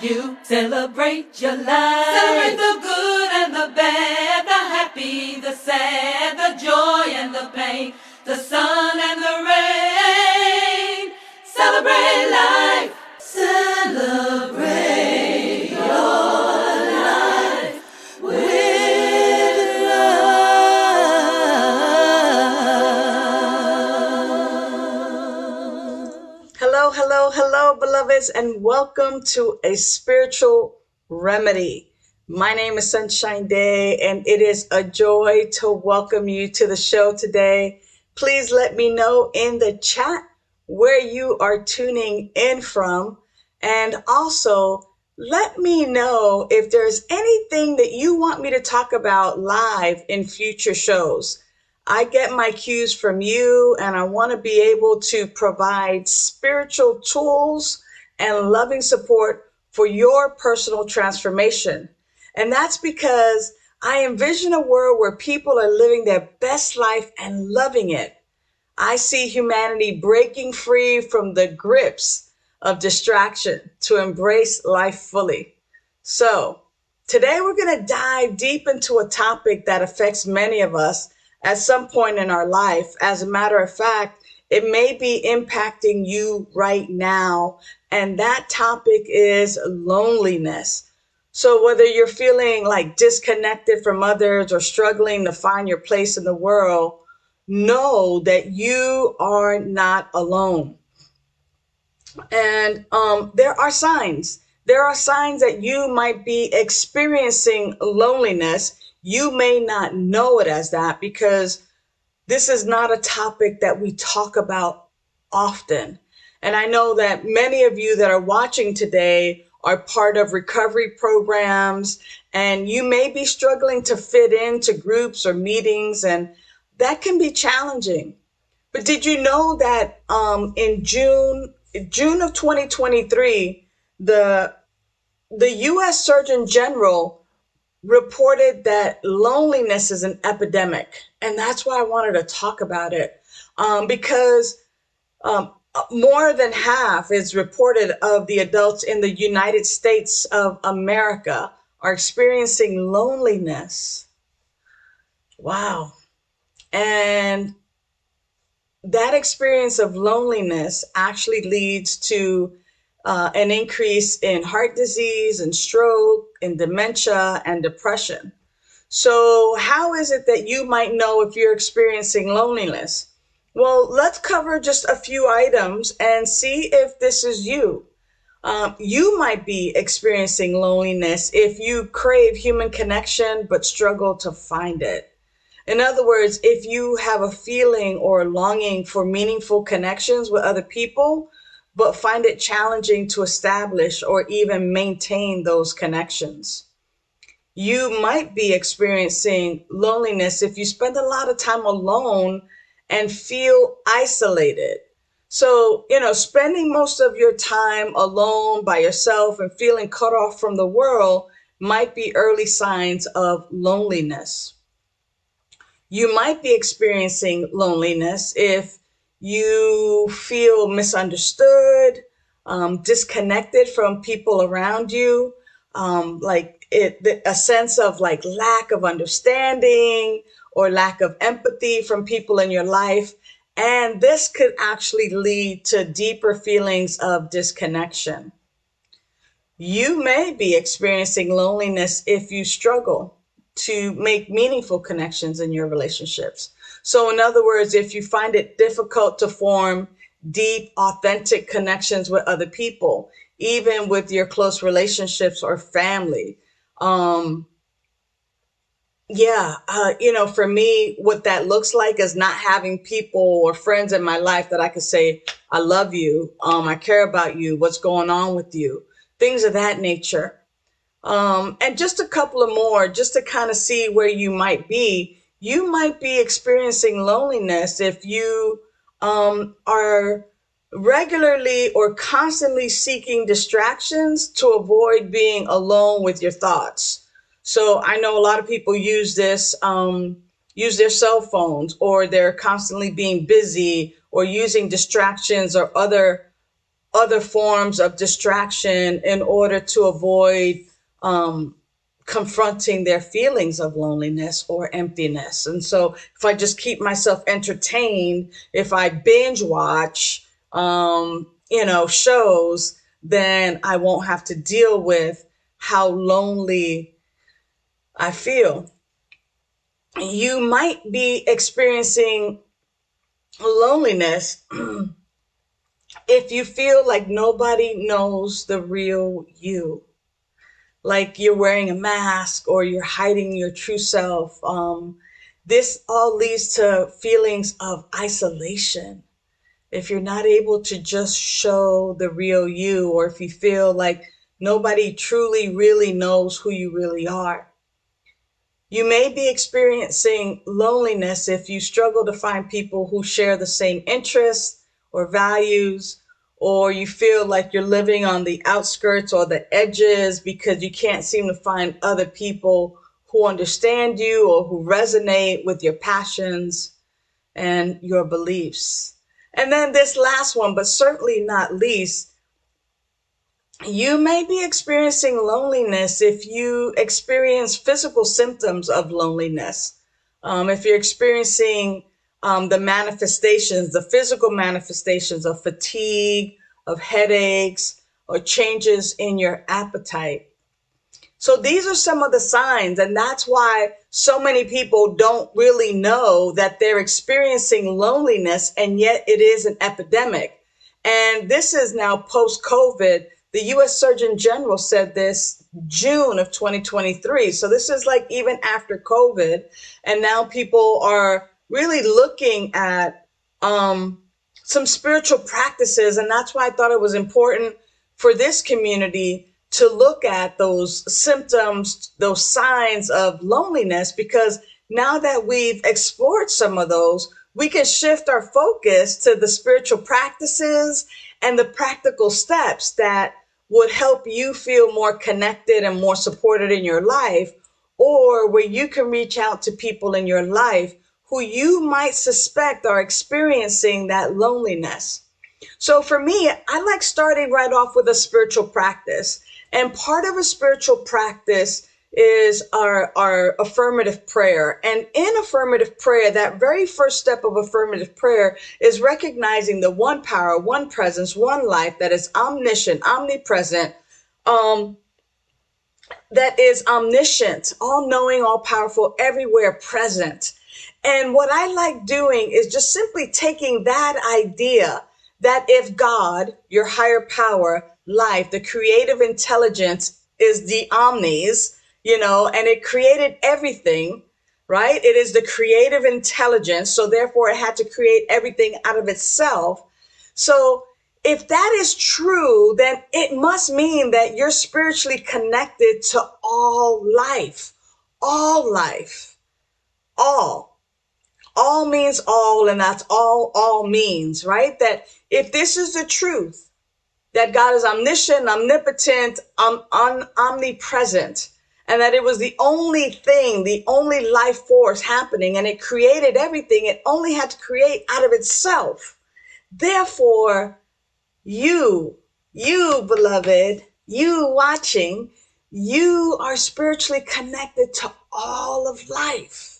You celebrate your life. Celebrate the good and the bad, the happy, the sad, the joy and the pain, the sun and the rain. Celebrate life. Celebrate your life with love. Hello, hello, hello, beloveds, and welcome to A Spiritual Remedy. My name is Sunshine Daye, and it is a joy to welcome you to the show today. Please let me know in the chat where you are tuning in from, and also let me know if there's anything that you want me to talk about live in future shows. I get my cues from you, and I want to be able to provide spiritual tools and loving support for your personal transformation. And that's because I envision a world where people are living their best life and loving it. I see humanity breaking free from the grips of distraction to embrace life fully. So, today we're going to dive deep into a topic that affects many of us at some point in our life. As a matter of fact, it may be impacting you right now, and that topic is loneliness. So whether you're feeling like disconnected from others or struggling to find your place in the world, know that you are not alone. And there are signs. There are signs that you might be experiencing loneliness. You may not know it as that because this is not a topic that we talk about often. And I know that many of you that are watching today are part of recovery programs, and you may be struggling to fit into groups or meetings, and that can be challenging. But did you know that in June of 2023, the U.S. Surgeon General reported that loneliness is an epidemic. And that's why I wanted to talk about it, because more than half is reported of the adults in the United States of America are experiencing loneliness. Wow. And that experience of loneliness actually leads to an increase in heart disease and stroke and dementia and depression. So how is it that you might know if you're experiencing loneliness? Well, let's cover just a few items and see if this is you. You might be experiencing loneliness if you crave human connection but struggle to find it. In other words, if you have a feeling or longing for meaningful connections with other people, but find it challenging to establish or even maintain those connections. You might be experiencing loneliness if you spend a lot of time alone and feel isolated. So, spending most of your time alone by yourself and feeling cut off from the world might be early signs of loneliness. You might be experiencing loneliness if you feel misunderstood, disconnected from people around you, a sense of like lack of understanding or lack of empathy from people in your life. And this could actually lead to deeper feelings of disconnection. You may be experiencing loneliness if you struggle to make meaningful connections in your relationships. So in other words, if you find it difficult to form deep, authentic connections with other people, even with your close relationships or family. For me, what that looks like is not having people or friends in my life that I could say, I love you, I care about you, what's going on with you, things of that nature. And just a couple of more, just to kind of see where you might be. You might be experiencing loneliness if you are regularly or constantly seeking distractions to avoid being alone with your thoughts. So I know a lot of people use this, use their cell phones, or they're constantly being busy or using distractions or other other forms of distraction in order to avoid um, confronting their feelings of loneliness or emptiness. And so if I just keep myself entertained, if I binge watch, shows, then I won't have to deal with how lonely I feel. You might be experiencing loneliness if you feel like nobody knows the real you, like you're wearing a mask or you're hiding your true self. This all leads to feelings of isolation. If you're not able to just show the real you, or if you feel like nobody truly really knows who you really are. You may be experiencing loneliness if you struggle to find people who share the same interests or values, or you feel like you're living on the outskirts or the edges because you can't seem to find other people who understand you or who resonate with your passions and your beliefs. And then this last one, but certainly not least, you may be experiencing loneliness if you experience physical symptoms of loneliness. If you're experiencing the physical manifestations of fatigue, of headaches, or changes in your appetite. So these are some of the signs, and that's why so many people don't really know that they're experiencing loneliness, and yet it is an epidemic. And this is now post-COVID. The U.S. Surgeon General said this June of 2023. So this is like even after COVID, and now people are really looking at some spiritual practices, and that's why I thought it was important for this community to look at those symptoms, those signs of loneliness, because now that we've explored some of those, we can shift our focus to the spiritual practices and the practical steps that would help you feel more connected and more supported in your life, or where you can reach out to people in your life who you might suspect are experiencing that loneliness. So for me, I like starting right off with a spiritual practice. And part of a spiritual practice is our affirmative prayer. And in affirmative prayer, that very first step of affirmative prayer is recognizing the one power, one presence, one life that is omniscient, omnipresent, that is omniscient, all knowing, all powerful, everywhere present. And what I like doing is just simply taking that idea that if God, your higher power, life, the creative intelligence is the omnis, and it created everything, right? It is the creative intelligence. So therefore it had to create everything out of itself. So if that is true, then it must mean that you're spiritually connected to all life, all life, all. All means all, and that's all means, right? That if this is the truth, that God is omniscient, omnipotent, omnipresent, and that it was the only thing, the only life force happening, and it created everything, it only had to create out of itself. Therefore, you, beloved, you watching, you are spiritually connected to all of life.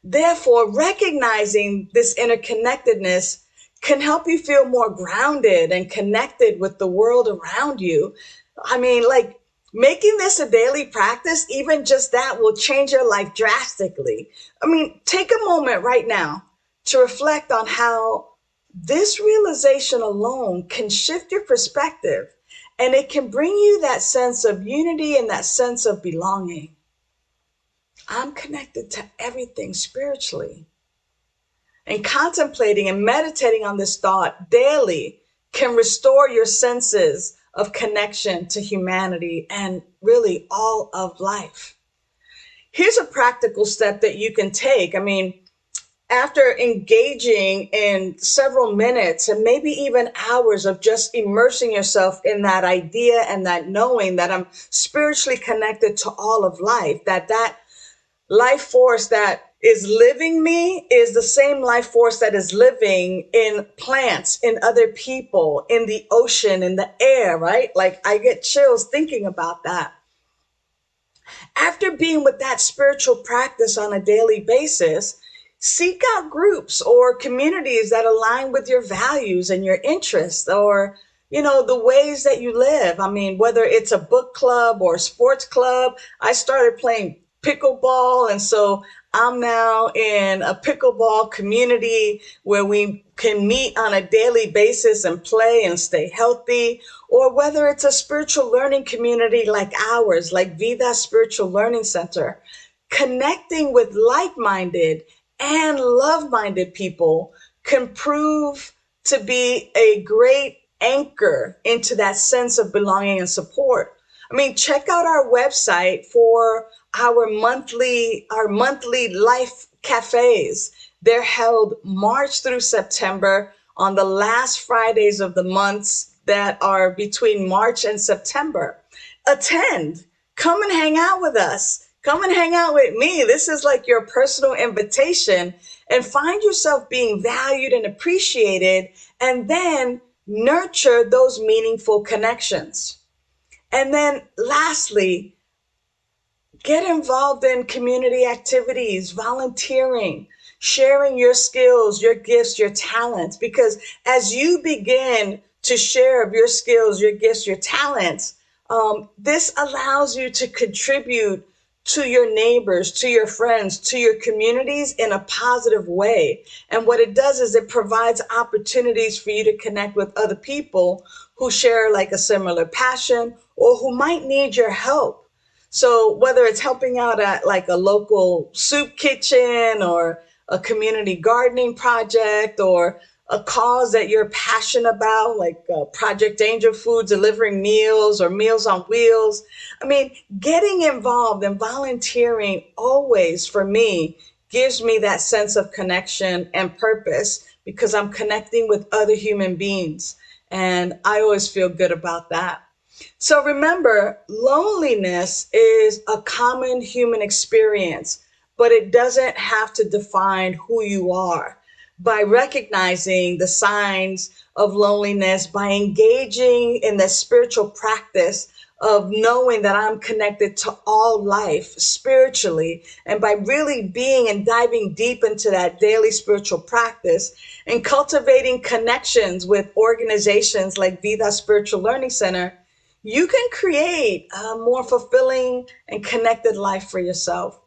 Therefore, recognizing this interconnectedness can help you feel more grounded and connected with the world around you. I mean, like making this a daily practice, even just that will change your life drastically. I mean, take a moment right now to reflect on how this realization alone can shift your perspective, and it can bring you that sense of unity and that sense of belonging. I'm connected to everything spiritually. And contemplating and meditating on this thought daily can restore your senses of connection to humanity and really all of life. Here's a practical step that you can take. I mean, after engaging in several minutes and maybe even hours of just immersing yourself in that idea and that knowing that I'm spiritually connected to all of life, that life force that is living me is the same life force that is living in plants, in other people, in the ocean, in the air, right? Like I get chills thinking about that. After being with that spiritual practice on a daily basis, seek out groups or communities that align with your values and your interests, or the ways that you live. I mean, whether it's a book club or a sports club. I started playing pickleball, and so I'm now in a pickleball community where we can meet on a daily basis and play and stay healthy. Or whether it's a spiritual learning community like ours, like Vida Spiritual Learning Center, connecting with like-minded and love-minded people can prove to be a great anchor into that sense of belonging and support. I mean, check out our website for our monthly life cafes. They're held March through September on the last Fridays of the months that are between March and September. Attend, come and hang out with us. Come and hang out with me. This is like your personal invitation, and find yourself being valued and appreciated, and then nurture those meaningful connections. And then lastly, get involved in community activities, volunteering, sharing your skills, your gifts, your talents, because as you begin to share of your skills, your gifts, your talents, this allows you to contribute to your neighbors, to your friends, to your communities in a positive way. And what it does is it provides opportunities for you to connect with other people who share like a similar passion or who might need your help. So whether it's helping out at like a local soup kitchen or a community gardening project or a cause that you're passionate about, like Project Angel Food, delivering meals or Meals on Wheels. I mean, getting involved and volunteering always for me gives me that sense of connection and purpose because I'm connecting with other human beings. And I always feel good about that. So remember, loneliness is a common human experience, but it doesn't have to define who you are. By recognizing the signs of loneliness, by engaging in the spiritual practice of knowing that I'm connected to all life spiritually, and by really being and diving deep into that daily spiritual practice and cultivating connections with organizations like Vida Spiritual Learning Center, you can create a more fulfilling and connected life for yourself.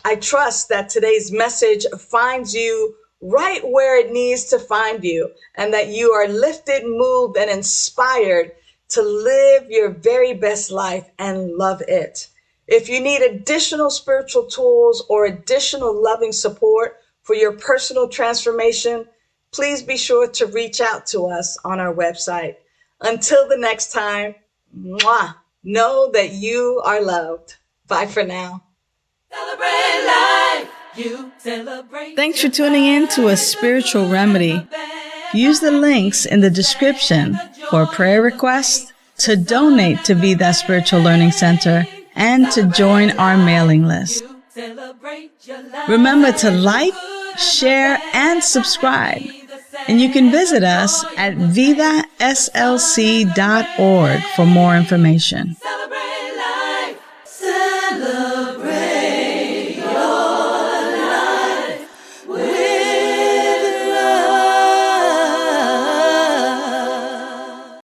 I trust that today's message finds you right where it needs to find you, and that you are lifted, moved, and inspired to live your very best life and love it. If you need additional spiritual tools or additional loving support for your personal transformation, please be sure to reach out to us on our website. Until the next time, know that you are loved. Bye for now. Celebrate life. You celebrate. Thanks for tuning in to A Spiritual Remedy. Use the links in the description for a prayer request, to donate to Vida Spiritual Learning Center, and to join our mailing list. Remember to like, share, and subscribe. And you can visit us at vidaslc.org for more information.